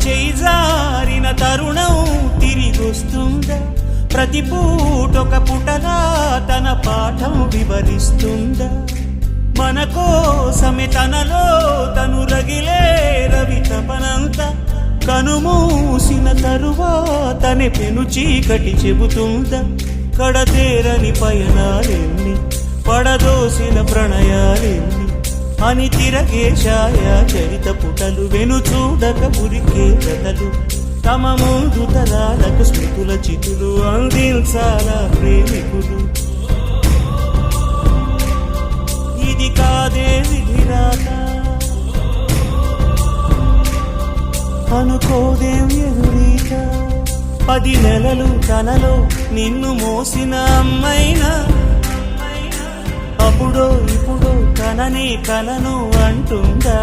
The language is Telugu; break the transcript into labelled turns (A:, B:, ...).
A: చేయి జారిన తరుణం తిరిగొస్తుందా? ప్రతి పూటొక పుటలా తన పాఠం వివరిస్తుందా? మన కోసమే తనలో తను రగిలే రవి తపనంతా కనుమూసిన తరువాతనే పెను చీకటి చెబుతుందా? కడతేరని పయనాలెన్ని పడదోసిన ప్రణయాలెన్ని అని తిరగే ఛాయా చరిత పుటలు వెను చూడక ఉరికే కథలు తమ ముందు తరాలకు స్మృతుల చితులు అందించాలా ప్రేమికులు. ఇది కాదే విధిరాత అనుకోదేం ఎదురీత. 10 నెలలు తనలో నిన్ను మోసిన అమ్మైనా అప్పుడో ఇప్పుడో కననే కలను అంటుందా?